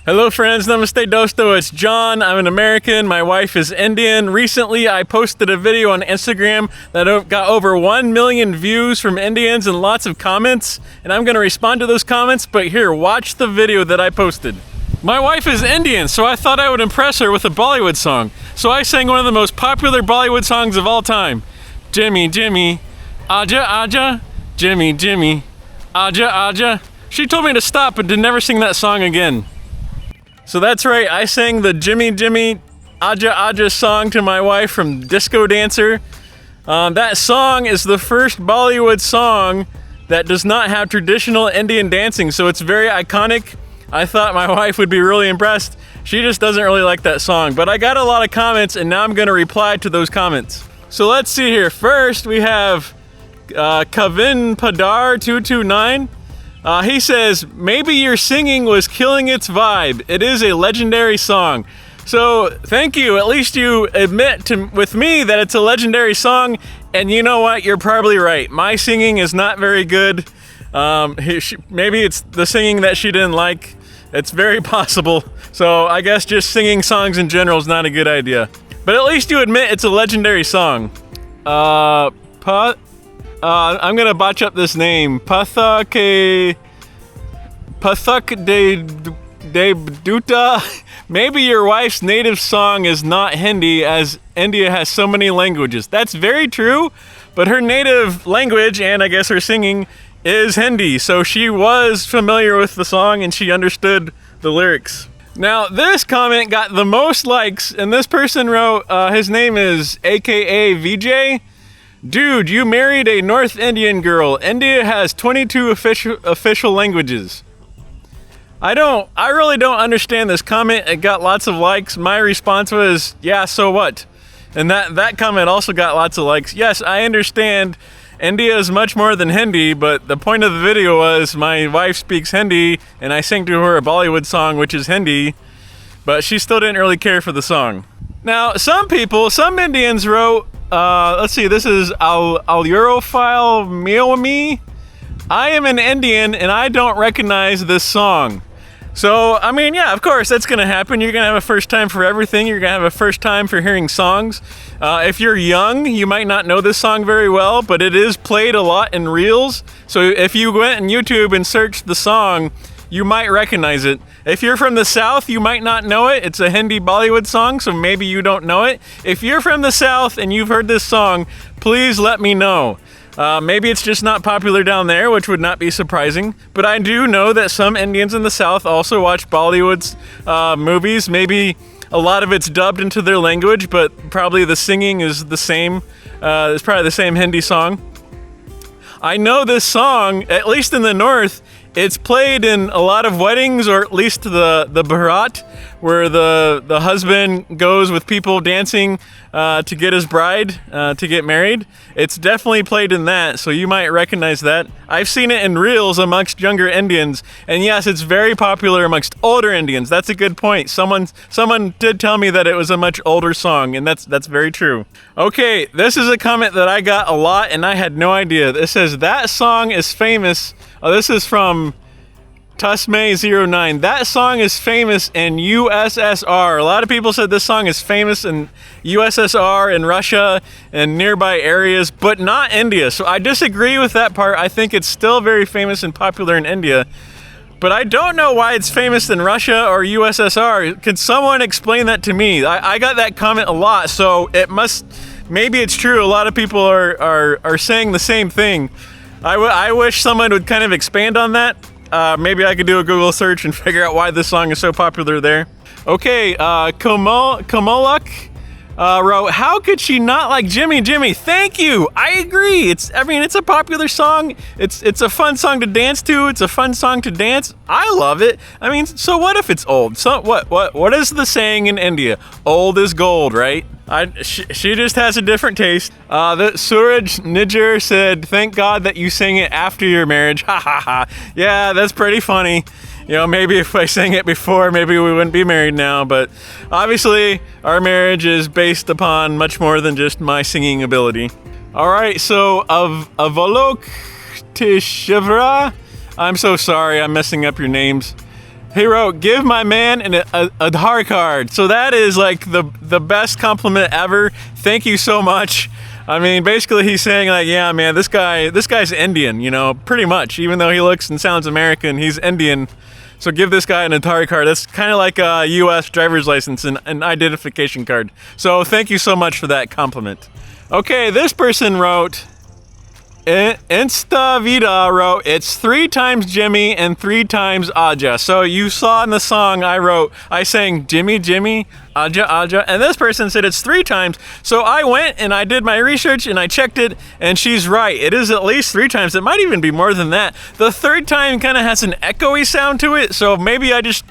Hello friends, namaste dosto, it's John. I'm an American, my wife is Indian. Recently I posted a video on Instagram that got over 1 million views from Indians and lots of comments, and I'm gonna respond to those comments, but here, watch the video that I posted. My wife is Indian, so I thought I would impress her with a Bollywood song. So I sang one of the most popular Bollywood songs of all time. Jimmy, Jimmy, Aja, Aja, Jimmy, Jimmy, Aja, Aja. She told me to stop and to never sing that song again. So that's right, I sang the Jimmy Jimmy Aja Aja song to my wife from Disco Dancer. That song is the first Bollywood song that does not have traditional Indian dancing, so it's very iconic. I thought my wife would be really impressed. She just doesn't really like that song, but I got a lot of comments and now I'm gonna reply to those comments. So let's see here. First we have Kavin Padar 229. He says, maybe your singing was killing its vibe. It is a legendary song. So thank you. At least you admit with me that it's a legendary song. And you know what? You're probably right. My singing is not very good. Maybe it's the singing that she didn't like. It's very possible. So I guess just singing songs in general is not a good idea. But at least you admit it's a legendary song. I'm gonna botch up this name. Pathak de Duta. Maybe your wife's native song is not Hindi, as India has so many languages. That's very true, but her native language, and I guess her singing, is Hindi. So she was familiar with the song and she understood the lyrics. Now, this comment got the most likes, and this person wrote, his name is AKA VJ. Dude, you married a North Indian girl. India has 22 official languages. I really don't understand this comment. It got lots of likes. My response was, yeah, so what? And that comment also got lots of likes. Yes, I understand India is much more than Hindi, but the point of the video was my wife speaks Hindi and I sang to her a Bollywood song, which is Hindi, but she still didn't really care for the song. Now, some Indians wrote, let's see, this is Al Europhile Miomi. I am an Indian and I don't recognize this song. So, I mean, yeah, of course, that's gonna happen. You're gonna have a first time for everything. You're gonna have a first time for hearing songs. If you're young, you might not know this song very well, but it is played a lot in reels. So if you went on YouTube and searched the song, you might recognize it. If you're from the South, you might not know it. It's a Hindi Bollywood song, so maybe you don't know it. If you're from the South and you've heard this song, please let me know. Maybe it's just not popular down there, which would not be surprising. But I do know that some Indians in the South also watch Bollywood's movies. Maybe a lot of it's dubbed into their language, but probably the singing is the same. It's probably the same Hindi song. I know this song, at least in the North, it's played in a lot of weddings, or at least the Bharat, where the husband goes with people dancing to get his bride to get married. It's definitely played in that, so you might recognize that. I've seen it in reels amongst younger Indians, and yes, it's very popular amongst older Indians. That's a good point. Someone did tell me that it was a much older song, and that's very true. Okay, this is a comment that I got a lot, and I had no idea. It says, that song is famous. Oh, this is from Tusme09. That song is famous in USSR. A lot of people said this song is famous in USSR and Russia and nearby areas, but not India. So I disagree with that part. I think it's still very famous and popular in India, but I don't know why it's famous in Russia or USSR. Could someone explain that to me? I got that comment a lot, so maybe it's true. A lot of people are saying the same thing. I wish someone would kind of expand on that. Maybe I could do a Google search and figure out why this song is so popular there. Okay, Komoluk wrote, how could she not like Jimmy Jimmy? Thank you. I agree. It's a popular song. It's a fun song to dance to. It's a fun song to dance. I love it. I mean, so what if it's old? So what is the saying in India? Old is gold, right? She just has a different taste. Suraj Niger said, thank God that you sang it after your marriage. Ha ha ha. Yeah, that's pretty funny. You know, maybe if I sang it before, maybe we wouldn't be married now. But obviously, our marriage is based upon much more than just my singing ability. All right, so Avalok Tishivra, I'm so sorry, I'm messing up your names. He wrote, "Give my man an Aadhaar card." So that is like the best compliment ever. Thank you so much. I mean, basically he's saying like, yeah, man, this guy's Indian, you know, pretty much. Even though he looks and sounds American, he's Indian. So give this guy an Aadhaar card. That's kind of like a U.S. driver's license and an identification card. So thank you so much for that compliment. Okay, this person wrote, Instavida wrote, "It's 3 times Jimmy and 3 times Aja." So you saw in the song I sang Jimmy, Jimmy, Aja, Aja, and this person said it's 3 times. So I went and I did my research and I checked it, and she's right. It is at least 3 times. It might even be more than that. The 3rd time kind of has an echoey sound to it, so maybe it just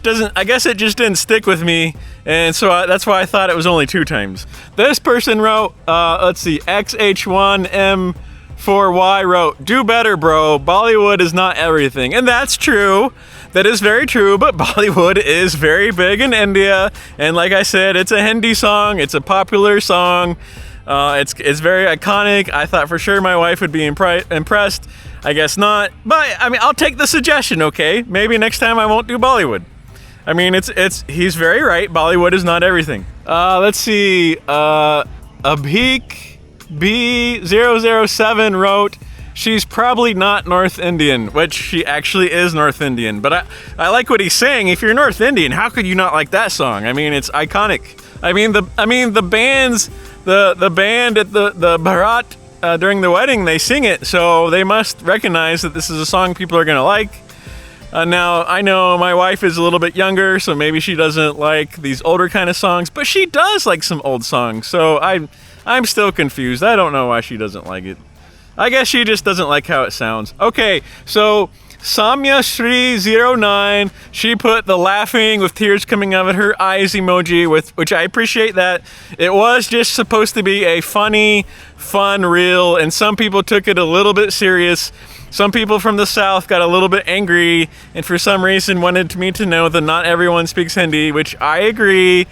doesn't, I guess it just didn't stick with me, and so that's why I thought it was only 2 times. This person wrote, let's see, XH1M4Y wrote, "Do better, bro. Bollywood is not everything." And that's true. That is very true, but Bollywood is very big in India, and like I said, it's a Hindi song, it's a popular song, it's very iconic. I thought for sure my wife would be impressed. I guess not, but I mean, I'll take the suggestion, okay? Maybe next time I won't do Bollywood. I mean, he's very right. Bollywood is not everything. Let's see. Abhik B007 wrote, "She's probably not North Indian," which she actually is North Indian. But I like what he's saying. If you're North Indian, how could you not like that song? I mean, it's iconic. I mean, the band at the Bharat. During the wedding, they sing it, so they must recognize that this is a song people are gonna like. Now, I know my wife is a little bit younger, so maybe she doesn't like these older kind of songs, but she does like some old songs, so I'm still confused. I don't know why she doesn't like it. I guess she just doesn't like how it sounds. Okay, so Samya Shri 09, she put the laughing with tears coming out of her eyes emoji, which I appreciate that. It was just supposed to be a funny, fun reel, and some people took it a little bit serious. Some people from the South got a little bit angry, and for some reason wanted me to know that not everyone speaks Hindi, which I agree.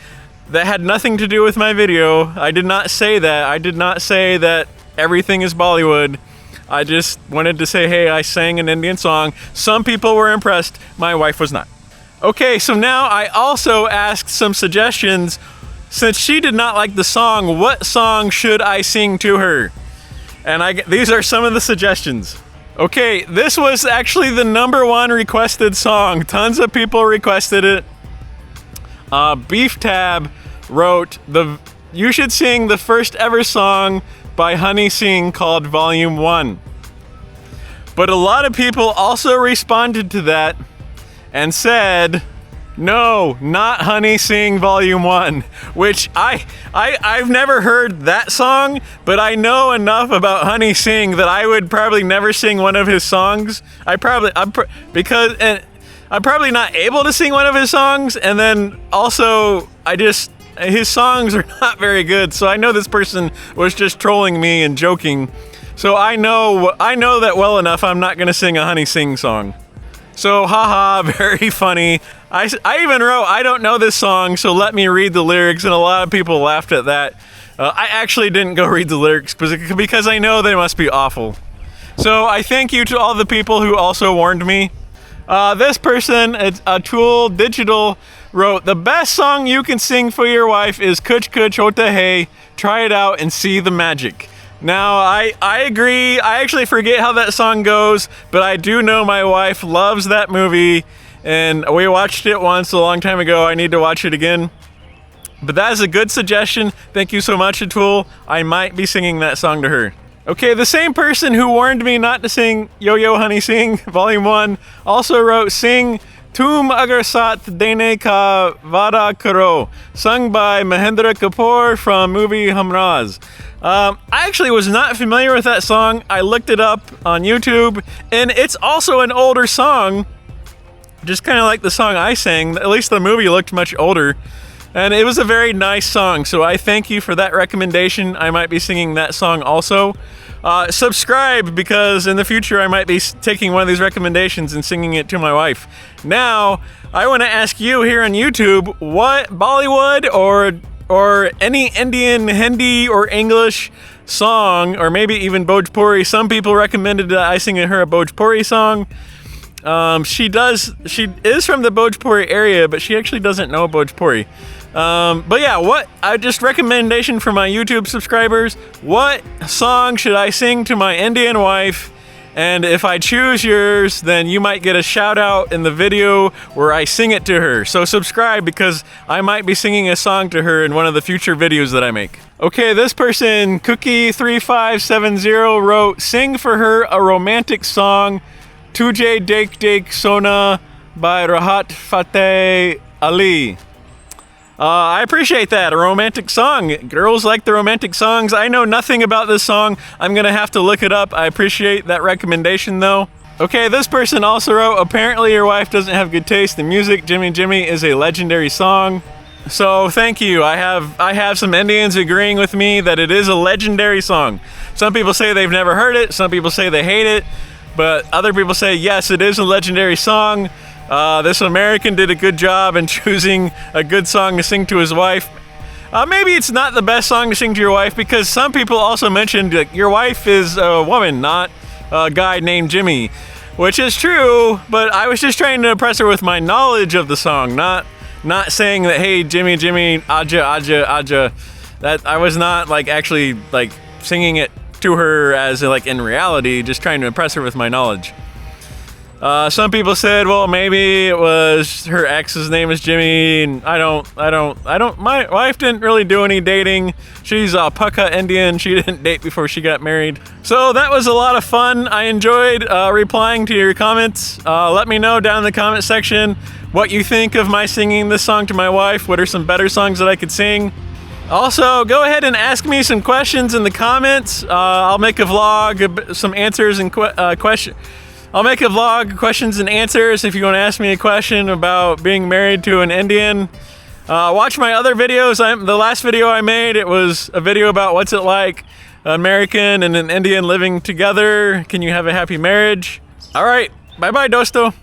That had nothing to do with my video. I did not say that. I did not say that everything is Bollywood. I just wanted to say, hey, I sang an Indian song. Some people were impressed. My wife was not. Okay, so now I also asked some suggestions. Since she did not like the song, what song should I sing to her? And these are some of the suggestions. Okay, this was actually the #1 requested song. Tons of people requested it. Beef Tab wrote, "You should sing the first ever song by Honey Singh called Volume 1. But a lot of people also responded to that and said, no, not Honey Singh Volume 1, which I've never heard that song, but I know enough about Honey Singh that I would probably never sing one of his songs. I'm probably not able to sing one of his songs, and then also his songs are not very good, so I know this person was just trolling me and joking. So I know that well enough. I'm not gonna sing a Honey Singh song. So haha, very funny. I even wrote, I don't know this song, so let me read the lyrics, and a lot of people laughed at that. I actually didn't go read the lyrics because I know they must be awful. So I thank you to all the people who also warned me. This person, it's Atul Digital, wrote, "The best song you can sing for your wife is Kuch Kuch Hota Hai. Try it out and see the magic." Now, I agree. I actually forget how that song goes, but I do know my wife loves that movie, and we watched it once a long time ago. I need to watch it again. But that is a good suggestion. Thank you so much, Atul. I might be singing that song to her. Okay, the same person who warned me not to sing Yo Yo Honey Sing Volume 1 also wrote, "Sing Tum Agar Saath Dene Ka Vada Karo," sung by Mahendra Kapoor from movie Hamraz. I actually was not familiar with that song. I looked it up on YouTube, and it's also an older song, just kind of like the song I sang. At least the movie looked much older, and it was a very nice song, so I thank you for that recommendation. I might be singing that song also. Subscribe, because in the future I might be taking one of these recommendations and singing it to my wife. Now, I want to ask you here on YouTube, what Bollywood or any Indian, Hindi, or English song, or maybe even Bhojpuri. Some people recommended that I sing her a Bhojpuri song. She is from the Bhojpuri area, but she actually doesn't know Bhojpuri. But yeah, I just recommendation for my YouTube subscribers. What song should I sing to my Indian wife? And if I choose yours, then you might get a shout out in the video where I sing it to her. So subscribe, because I might be singing a song to her in one of the future videos that I make. Okay, this person, Cookie3570, wrote, "Sing for her a romantic song, Tujhe Dekh Dekh Sona by Rahat Fateh Ali." I appreciate that. A romantic song. Girls like the romantic songs. I know nothing about this song. I'm gonna have to look it up. I appreciate that recommendation though. Okay, this person also wrote, "Apparently your wife doesn't have good taste in music. Jimmy Jimmy is a legendary song." So thank you. I have some Indians agreeing with me that it is a legendary song. Some people say they've never heard it. Some people say they hate it. But other people say, yes, it is a legendary song. This American did a good job in choosing a good song to sing to his wife. Maybe it's not the best song to sing to your wife, because some people also mentioned your wife is a woman, not a guy named Jimmy, which is true, but I was just trying to impress her with my knowledge of the song, not saying that, hey, Jimmy, Jimmy, Aja, Aja, Aja. That I was not actually singing it to her as in reality, just trying to impress her with my knowledge. Some people said, well, maybe it was her ex's name is Jimmy, and I don't, my wife didn't really do any dating. She's a Pukka Indian. She didn't date before she got married. So that was a lot of fun. I enjoyed replying to your comments. Let me know down in the comment section what you think of my singing this song to my wife. What are some better songs that I could sing? Also, go ahead and ask me some questions in the comments. I'll make a vlog, some answers and questions. I'll make a vlog, questions and answers, if you want to ask me a question about being married to an Indian. Watch my other videos. The last video I made, it was a video about what's it like, an American and an Indian living together. Can you have a happy marriage? All right, bye-bye, dosto.